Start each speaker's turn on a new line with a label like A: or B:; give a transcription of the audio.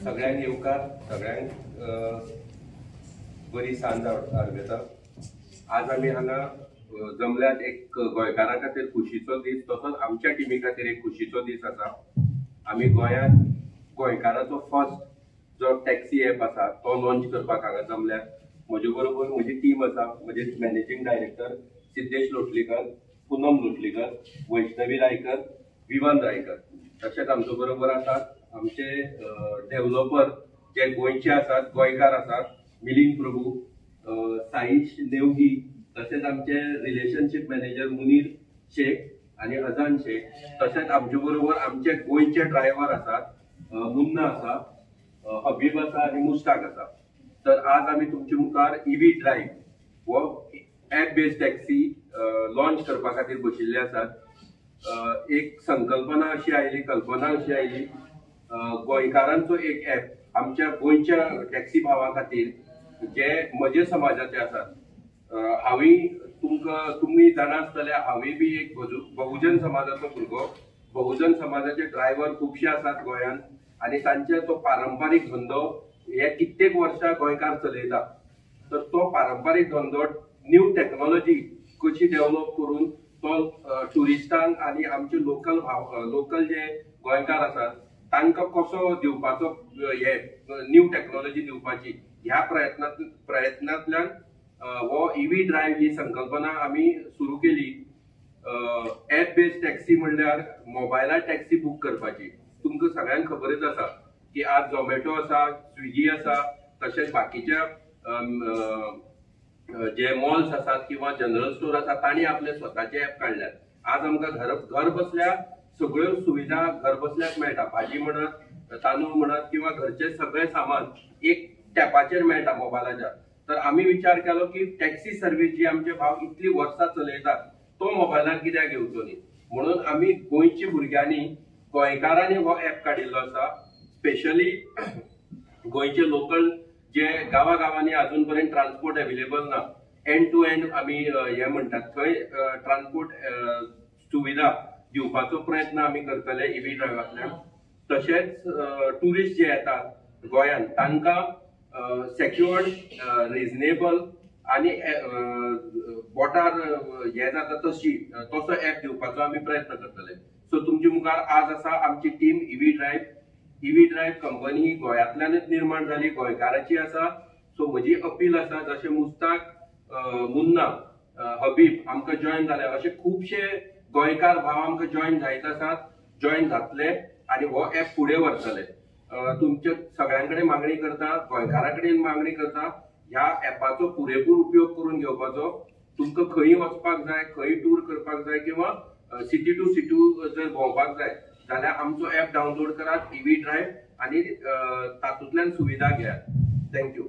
A: सगळ्यांक येवकार, सगळ्यांक बरी सांज आर्गता। आज आमी हांगा जमल्यात एक गोंयकारां खातीर खुशीचो दीस, तसोच आमच्या टिमी खातीर एक खुशीचो दीस आसा। आमी गोंयांत गोंयकाराचो फर्स्ट जो टॅक्सी ॲप आसा तो लॉन्च करपाक हांगा जमल्यात। म्हजे बरोबर म्हजी टीम आसा, म्हजे मॅनेजिंग डायरेक्टर सिद्धेश लोटलीकर, पूनम लोटलीकर, वैष्णवी रायकर, विवान रायकर। तशेंच आमचे बरोबर आसात आमचे डेव्हलपर जे गोंयचे आसात, गोंयकार आसात, मिलिंद प्रभू, साईश नेवगी, तशेंच आमचे रिलेशनशीप मॅनेजर मुनीर शेख आणि अजान शेख। तशेंच आमचे बरोबर आमचे गोंयचे ड्रायव्हर आसात, मुन्ना आसा, हबीब आसा आणि मुश्ताक आसा। तर आज आमी तुमचे मुखार ईवी ड्रायव्ह वो ॲप बेस्ड टॅक्सी लॉन्च करपा खातीर बशिल्ले आसात। एक संकल्पना अशी आयली, कल्पना अशी आयली, गोंयकारांचो एक ॲप आमच्या गोंयच्या टॅक्सी भावा खातीर जे म्हजे समाजाचे आसात। हांवें तुमी जाणा आसतले, हांवें बी एक बहुजन समाजाचो भुरगो। बहुजन समाजाचे ड्रायव्हर खुबशे आसात गोंयांत आणि तांचे तो पारंपारीक धंदो हे कित्येक वर्सां गोंयकार चलयता। तर तो पारंपारीक धंदो न्यू टॅक्नॉलॉजी कशी डेव्हलप करून तो टुरिस्टांक आणि आमचे लोकल जे गोंयकार आसात तांकां कसो दिवपाचो, हे न्यू टॅक्नॉलॉजी दिवपाची, ह्या प्रयत्नांतल्यान हो ईवी ड्रायव्ह ही संकल्पना आमी सुरू केली। ॲप बेस्ड टॅक्सी म्हणल्यार मोबायलार टॅक्सी बूक करपाची। तुमकां सगळ्यांक खबरच आसा की आज झोमॅटो आसा, स्विगी आसा, तशेंच बाकीच्या जे मॉल्स आसात किंवा जनरल स्टोर आसात तांणी आपले स्वताचे ॲप काडल्यात। आज आमकां घर बसल्या सगळ्यो सुविधा घर बसल्याक मेळटा। भाजी म्हणत, तांदूळ म्हणत किंवा घरचे सगळे सामान एक टॅपाचेर मेळटा मोबायलाच्या। तर आमी विचार केलो की टॅक्सी सर्व्हिस जी आमचे भाव इतली वर्सां चलयतात तो मोबायलार कित्याक घेवचो न्ही, म्हणून आमी गोंयच्या भुरग्यांनी, गोंयकारांनी हो ॲप काडिल्लो आसा। स्पेशली गोंयचे लोकल जे गांवांनी अजून पर्यंत ट्रान्सपोर्ट अवेलेबल ना, एंड टू एंड आमी हे म्हणटात थंय ट्रान्सपोर्ट सुविधा दिवपाचो प्रयत्न आमी करतले ईवी ड्रायव्हांतल्यान। तशेंच टुरिस्ट जे येतात गोंयांत तांकां सेक्युअर्ड, रिजनेबल आणि बोटार हे जाता तसो ॲप दिवपाचो आमी प्रयत्न करतले। सो तुमचे मुखार आज आसा आमची team EV drive. EV drive company गोंयांतल्यानच निर्माण जाली, गोंयकाराची आसा। सो म्हजी अपील आसा, जशे मुस्ताक, मुन्ना, हबीब आमकां जॉइन जाले, अशे खुबशे गोंयकार भाव आमकां जॉइन जायत आसात, जॉइन जातले आणि हो ॲप फुडें व्हरतले। तुमच्या सगळ्यांकडेन मागणी करता, गोंयकारां कडेन मागणी करता, ह्या ॲपाचो पुरेपूर उपयोग करून घेवपाचो। तुमकां खंय वचपाक जाय, खंय टूर करपाक जाय किंवा सिटी टू सिटी जर भोंवपाक जाय जाल्यार आमचो ॲप डावनलोड करात ईवी ड्रायव्ह आणि तातूंतल्यान सुविधा घेयात। थँक्यू।